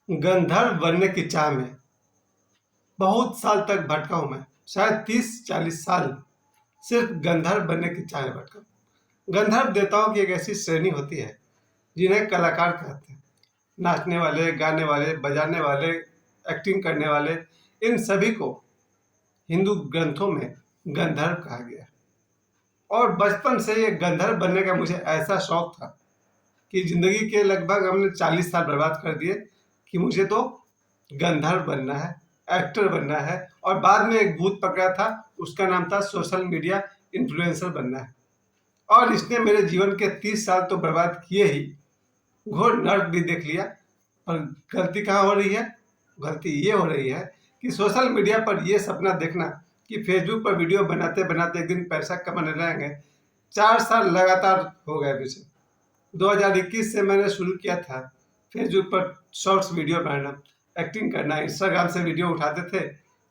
गंधर्व बनने की चाह में बहुत साल तक भटका हूं मैं। शायद 30-40 साल सिर्फ गंधर्व बनने की चाह में भटका हूं। गंधर्व देवताओं की एक ऐसी श्रेणी होती है जिन्हें कलाकार कहते हैं। नाचने वाले, गाने वाले, बजाने वाले, एक्टिंग करने वाले, इन सभी को हिंदू ग्रंथों में गंधर्व कहा गया है। और बचपन से ये गंधर्व बनने का मुझे ऐसा शौक था कि जिंदगी के लगभग हमने 40 साल बर्बाद कर दिए कि मुझे तो गंधर्व बनना है, एक्टर बनना है। और बाद में एक भूत पकड़ा था, उसका नाम था सोशल मीडिया इन्फ्लुएंसर बनना है। और इसने मेरे जीवन के 30 साल तो बर्बाद किए ही, घोर नर्क भी देख लिया। पर गलती कहाँ हो रही है? गलती ये हो रही है कि सोशल मीडिया पर ये सपना देखना कि फेसबुक पर वीडियो बनाते बनाते एक दिन पैसा कमाने लगेंगे। 4 साल लगातार हो गए पीछे। 2021 से मैंने शुरू किया था फेसबुक पर शॉर्ट्स वीडियो बनाना, एक्टिंग करना। इंस्टाग्राम से वीडियो उठाते थे,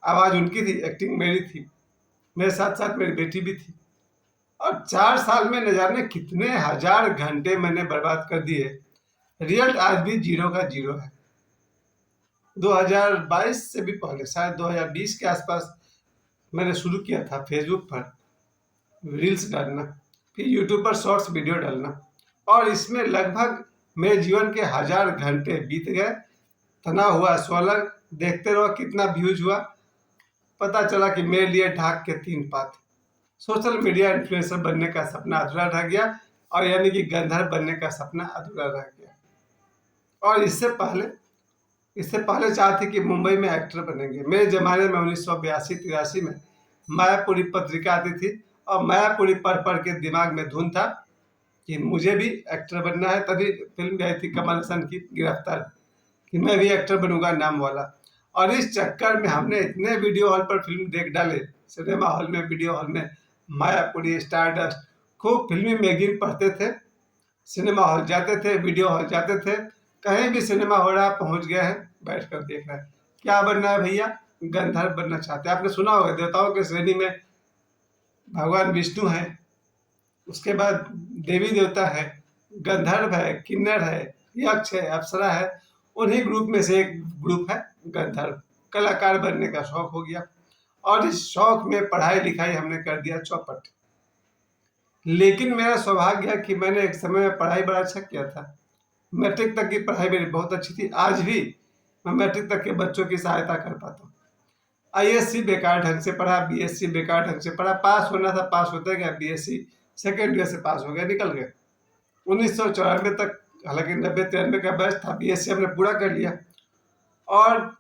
आवाज़ उनकी थी, एक्टिंग मेरी थी, मेरे साथ साथ मेरी बेटी भी थी। और 4 साल में न जाने कितने हजार घंटे मैंने बर्बाद कर दिए। रिजल्ट आज भी जीरो का जीरो है। 2022 से भी पहले, शायद 2020 के आसपास मैंने शुरू किया था फेसबुक पर रील्स डालना, फिर यूट्यूब पर शॉर्ट्स वीडियो डालना। और इसमें लगभग मेरे जीवन के 1000 घंटे बीत गए। तना हुआ 16, देखते रहो कितना व्यूज हुआ। पता चला कि मेरे लिए ढाक के 3 पात। सोशल मीडिया इन्फ्लुएंसर बनने का सपना अधूरा रह गया, और यानी कि गंधर्व बनने का सपना अधूरा रह गया। और इससे पहले चाह थी कि मुंबई में एक्टर बनेंगे। मेरे ज़माने में 1982-83 में मायापुरी पत्रिका आती थी, और मायापुरी पढ़ पढ़ के दिमाग में धुन था कि मुझे भी एक्टर बनना है। तभी फिल्म आई थी कमल हसन की गिरफ्तार, कि मैं भी एक्टर बनूंगा नाम वाला। और इस चक्कर में हमने इतने वीडियो हॉल पर फिल्म देख डाले, सिनेमा हॉल में, वीडियो हॉल में, मायापुरी, स्टारडस्ट, खूब फिल्मी मैगजीन पढ़ते थे, सिनेमा हॉल जाते थे, वीडियो हॉल जाते थे। कहीं भी सिनेमा हो रहा, पहुंच गए हैं, बैठ कर देख रहे हैं। क्या बनना है भैया? गंधर्व बनना चाहते हैं। आपने सुना होगा देवताओं के श्रेणी में भगवान विष्णु है, उसके बाद देवी देवता है, गंधर्व है, किन्नर है, यक्ष है, अप्सरा है। उन्हीं ग्रुप में से एक ग्रुप है गंधर्व। कलाकार बनने का शौक हो गया, और इस शौक में पढ़ाई लिखाई हमने कर दिया चौपट। लेकिन मेरा सौभाग्य है कि मैंने एक समय में पढ़ाई बड़ा अच्छा किया था। मैट्रिक तक की पढ़ाई मेरी बहुत अच्छी थी। आज भी मैं मैट्रिक तक के बच्चों की सहायता कर पाता हूँ। आईएससी बेकार ढंग से पढ़ा, बीएससी बेकार ढंग से पढ़ा। पास होना था, पास होते गया। बीएससी सेकेंड ईयर से पास हो गया, निकल गए। 1994 तक, हालांकि 90-93 का बैच था, बीएससी हमने पूरा कर लिया। और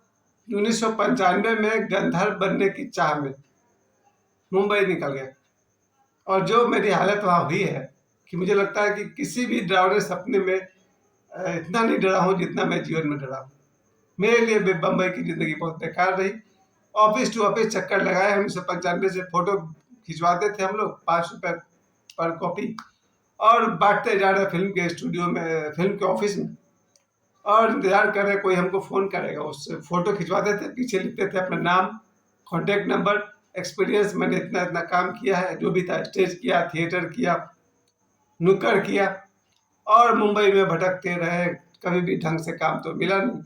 1995 में गंधर्व बनने की चाह में मुंबई निकल गया। और जो मेरी हालत वहाँ हुई है कि मुझे लगता है कि किसी भी डरावने सपने में इतना नहीं डरा हूँ जितना मैं जीवन में डरा हूँ। मेरे लिए बम्बई की ज़िंदगी बहुत बेकार रही। ऑफिस टू ऑफिस चक्कर लगाए। 1995 से फोटो खिंचवाते थे हम लोग, 5 रुपए पर कॉपी, और बांटते जा रहे फिल्म के स्टूडियो में, फिल्म के ऑफिस में। और इंतजार कर रहे कोई हमको फ़ोन करेगा। उससे फ़ोटो खिंचवाते थे, पीछे लिखते थे अपना नाम, कॉन्टैक्ट नंबर, एक्सपीरियंस, मैंने इतना इतना काम किया है, जो भी था, स्टेज किया, थिएटर किया, नुक्कड़ किया। और मुंबई में भटकते रहे, कभी भी ढंग से काम तो मिला नहीं।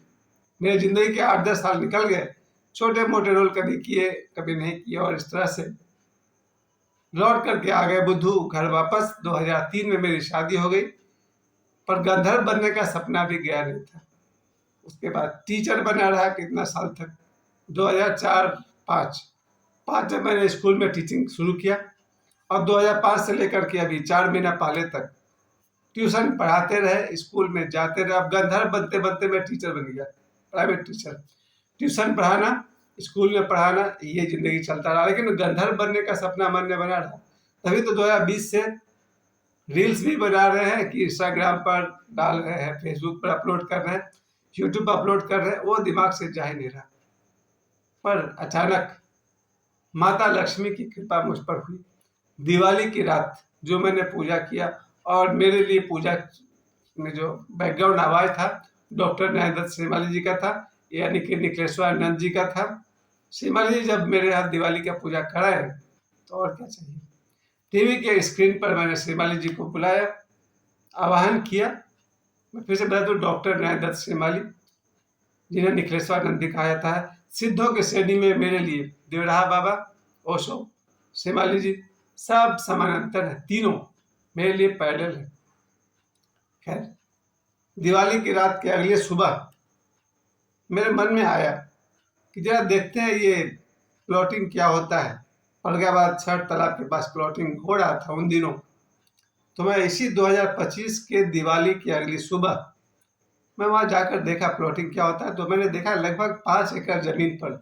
मेरी ज़िंदगी के 8-10 साल निकल गए, छोटे मोटे रोल कभी किए, कभी नहीं किए। और इस तरह से लौट करके आ गए बुद्धू घर वापस। 2003 में मेरी शादी हो गई, पर गंधर्व बनने का सपना भी गया नहीं था। उसके बाद टीचर बना रहा कितना साल तक। 2004-5 5 जब मैंने स्कूल में टीचिंग शुरू किया, और 2005 से लेकर के अभी 4 महीना पहले तक ट्यूशन पढ़ाते रहे, स्कूल में जाते रहे। अब गंधर्व बनते बनते मैं टीचर बन गया, प्राइवेट टीचर। ट्यूशन पढ़ाना, स्कूल में पढ़ाना, ये ज़िंदगी चलता रहा। लेकिन गंधर्व बनने का सपना मन में बना रहा। तभी तो 2020 से रील्स भी बना रहे हैं कि इंस्टाग्राम पर डाल रहे हैं, फेसबुक पर अपलोड कर रहे हैं, यूट्यूब पर अपलोड कर रहे हैं। वो दिमाग से जा ही नहीं रहा। पर अचानक माता लक्ष्मी की कृपा मुझ पर हुई। दिवाली की रात जो मैंने पूजा किया, और मेरे लिए पूजा में जो बैकग्राउंड आवाज़ था, डॉक्टर न्यायदत्त श्रीमाली जी का था, यानी कि निखिलेश्वरानंद जी का था। श्रीमाली जी जब मेरे यहाँ दिवाली का पूजा कराए, तो और क्या चाहिए। टीवी के स्क्रीन पर मैंने श्रीमाली जी को बुलाया, आवाहन किया। मैं फिर से बता दूं, डॉक्टर न्यायदत्त श्रीमाली, जिन्हें निखिलेश्वरानंद भी कहा जाता है। सिद्धों की श्रेणी में मेरे लिए देवराहा बाबा, ओशो, शेमाली जी सब समानांतर है, तीनों मेरे लिए पैरेलल है। खैर, दिवाली की रात के अगले सुबह मेरे मन में आया कि जरा देखते हैं ये प्लॉटिंग क्या होता है। फरगाबाद छठ तालाब के पास प्लॉटिंग हो रहा था उन दिनों। तो मैं इसी 2025 के दिवाली की अगली सुबह मैं वहां जाकर देखा प्लॉटिंग क्या होता है। तो मैंने देखा लगभग 5 एकड़ जमीन पर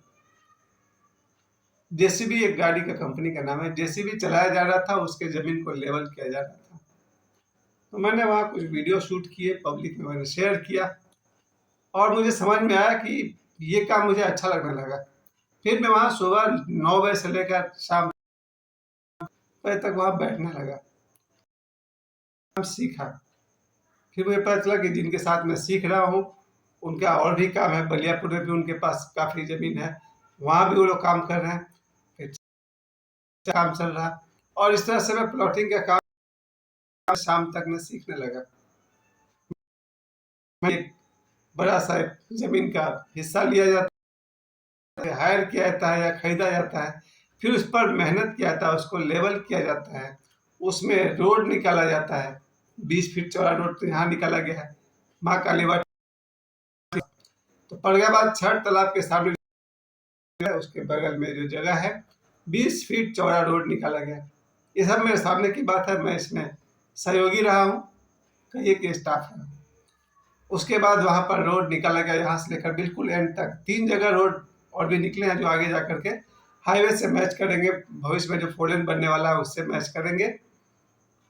जेसीबी, एक गाड़ी का कंपनी का नाम है, जेसीबी चलाया जा रहा था, उसके जमीन को लेवल किया जा रहा था। तो मैंने वहां कुछ वीडियो शूट किए, पब्लिक में मैंने शेयर किया और मुझे समझ में आया कि ये काम मुझे अच्छा लगने लगा। फिर मैं वहां सुबह 9 बजे से लेकर शाम बजे तक वहां बैठने लगा, सीखा। फिर मुझे पता चला कि जिनके साथ मैं सीख रहा हूँ उनका और भी काम है, बलियापुर में भी उनके पास काफ़ी ज़मीन है, वहाँ भी वो लोग काम कर रहे हैं। फिर काम चल रहा और इस तरह से मैं प्लॉटिंग का काम शाम तक मैं सीखने लगा। मैं एक बड़ा सा ज़मीन का हिस्सा लिया जाता है, हायर किया जाता है या खरीदा जाता है, फिर उस पर मेहनत किया जाता है, उसको लेवल किया जाता है, उसमें रोड निकाला जाता है। 20 फीट चौड़ा रोड तो यहाँ निकाला गया है, माँ कालीवाट। तो फरगाबाद छठ तालाब के सामने उसके बगल में जो जगह है 20 फीट चौड़ा रोड निकाला गया। ये सब मेरे सामने की बात है, मैं इसमें सहयोगी रहा हूँ, कहिए कि स्टाफ है। उसके बाद वहाँ पर रोड निकाला गया, यहाँ से लेकर बिल्कुल एंड तक 3 जगह रोड और भी निकले हैं जो आगे जा करके हाईवे से मैच करेंगे, भविष्य में जो 4 लेन बनने वाला है उससे मैच करेंगे।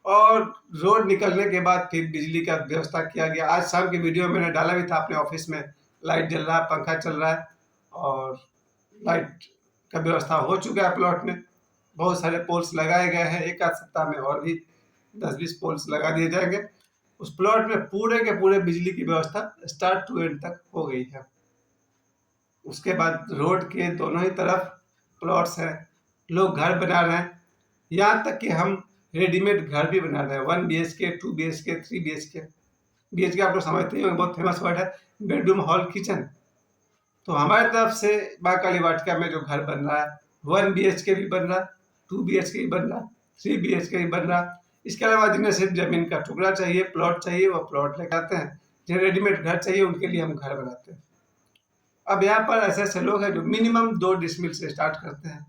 और रोड निकलने के बाद फिर बिजली का व्यवस्था किया गया। आज शाम की वीडियो मैंने डाला भी था अपने ऑफिस में, लाइट जल रहा है, पंखा चल रहा है और लाइट का व्यवस्था हो चुका है प्लॉट में। बहुत सारे पोल्स लगाए गए हैं, एक आध सप्ताह में और भी 10-20 पोल्स लगा दिए जाएंगे। उस प्लॉट में पूरे के पूरे बिजली की व्यवस्था स्टार्ट टू एंड तक हो गई है। उसके बाद रोड के दोनों ही तरफ प्लॉट्स हैं, लोग घर बना रहे हैं, यहाँ तक कि हम रेडीमेड घर भी बना रहे हैं, 1 BHK, 2 BHK, 3 BHK। BHK आप लोग समझते ही होंगे, बहुत फेमस वर्ड है, बेडरूम, हॉल, किचन। तो हमारी तरफ से माँ काली वाटिका में जो घर बन रहा है 1 BHK भी बन रहा, 2 BHK भी बन रहा, 3 BHK भी बन रहा। इसके अलावा जिन्हें सिर्फ जमीन का टुकड़ा चाहिए, प्लॉट चाहिए, वो प्लॉट लेकर आते हैं। जिन्हें रेडीमेड घर चाहिए उनके लिए हम घर बनाते हैं। अब यहाँ पर ऐसे ऐसे लोग हैं जो मिनिमम 2 डिसमिल से स्टार्ट करते हैं,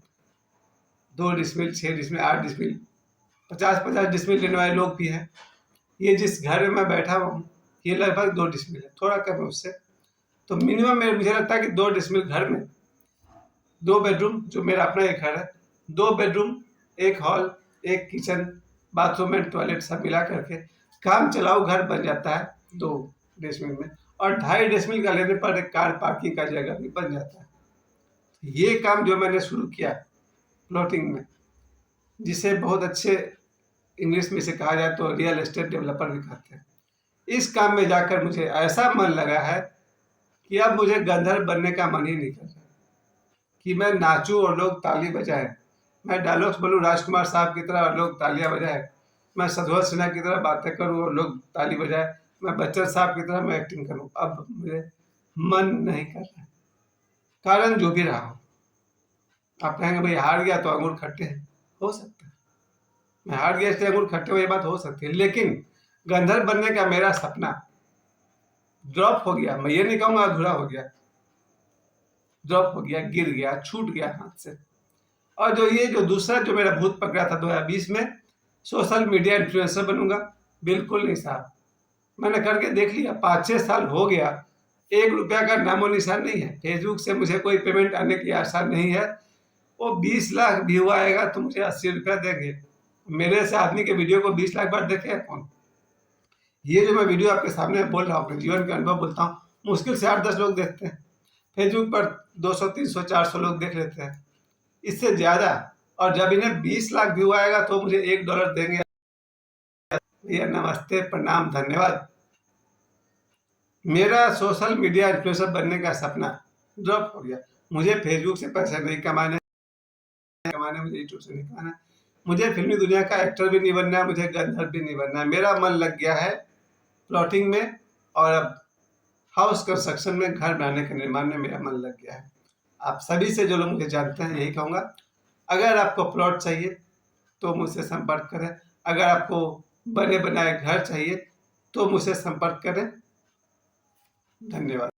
2 डिसमिल, 6 डिसमिल, 8 डिसमिल, 50-50 डिसमिल लेने वाले लोग भी हैं। ये जिस घर में मैं बैठा हुआ हूँ ये लगभग 2 डिसमिल है, थोड़ा कम है उससे। तो मिनिमम मुझे लगता है कि 2 डिसमिल घर में 2 बेडरूम, जो मेरा अपना एक घर है, 2 bedroom, 1 hall, 1 kitchen, bathroom and toilet सब मिला करके काम चलाऊ घर बन जाता है 2 डिसमिल में। और 2.5 डिसमिल का लेने पर एक कार पार्किंग का जगह भी बन जाता है। ये काम जो मैंने शुरू किया प्लॉटिंग में, जिसे बहुत अच्छे इंग्लिश में से कहा जाए तो रियल एस्टेट डेवलपर भी कहते हैं, इस काम में जाकर मुझे ऐसा मन लगा है कि अब मुझे गंधर्व बनने का मन ही नहीं कर रहा कि मैं नाचूं और लोग ताली बजाएं, मैं डायलॉग्स बोलूं राजकुमार साहब की तरह और लोग तालियां बजाएं, मैं सधुआ सिन्हा की तरह बातें करूं और लोग ताली बजाएं, मैं बच्चन साहब की तरह मैं एक्टिंग करूं। अब मुझे मन नहीं कर रहा, कारण जो भी रहा हो। आप कहेंगे भाई हार गया तो अंगूर खट्टे हैं, हो सकता है मैं हार गया इसलिए अंगूर खट्टे हुए, ये बात हो सकती है, लेकिन गंधर्व बनने का मेरा सपना ड्रॉप हो गया। मैं ये नहीं कहूंगा अधूरा हो गया, ड्रॉप हो गया, गिर गया, छूट गया हाथ से। और जो ये जो दूसरा जो मेरा भूत पकड़ा था 2020 में, सोशल मीडिया इन्फ्लुएंसर बनूंगा, बिल्कुल नहीं साहब। मैंने करके देख लिया, 5-6 साल हो गया, 1 रुपया का नामो निशान नहीं है। फेसबुक से मुझे कोई पेमेंट आने की आशा नहीं है। वो 20 लाख व्यू आएगा तो मुझे 80 रुपया देंगे। मेरे से आदमी के वीडियो को 20 लाख बार देखे है कौन? ये जो मैं वीडियो आपके सामने बोल रहा हूँ, अपने जीवन के अनुभव बोलता हूँ, मुश्किल से 8-10 लोग देखते हैं। फेसबुक पर 200-300-400 लोग देख लेते हैं, इससे ज्यादा। और जब इन्हें 20 लाख व्यू आएगा तो मुझे $1 देंगे। भैया नमस्ते, प्रणाम, धन्यवाद। मेरा सोशल मीडिया इन्फ्लुएंसर बनने का सपना ड्रॉप हो गया। मुझे फेसबुक से पैसे नहीं कमाने, मुझे यूट्यूब से नहीं कमाना, मुझे फिल्मी दुनिया का एक्टर भी नहीं बनना है, मुझे गंधर्व भी नहीं बनना है। मेरा मन लग गया है प्लॉटिंग में और अब हाउस कंस्ट्रक्शन में घर बनाने के निर्माण में मेरा मन लग गया है। आप सभी से जो लोग मुझे जानते हैं यही कहूँगा, अगर आपको प्लॉट चाहिए तो मुझसे संपर्क करें, अगर आपको बने बनाए घर चाहिए तो मुझसे संपर्क करें। धन्यवाद।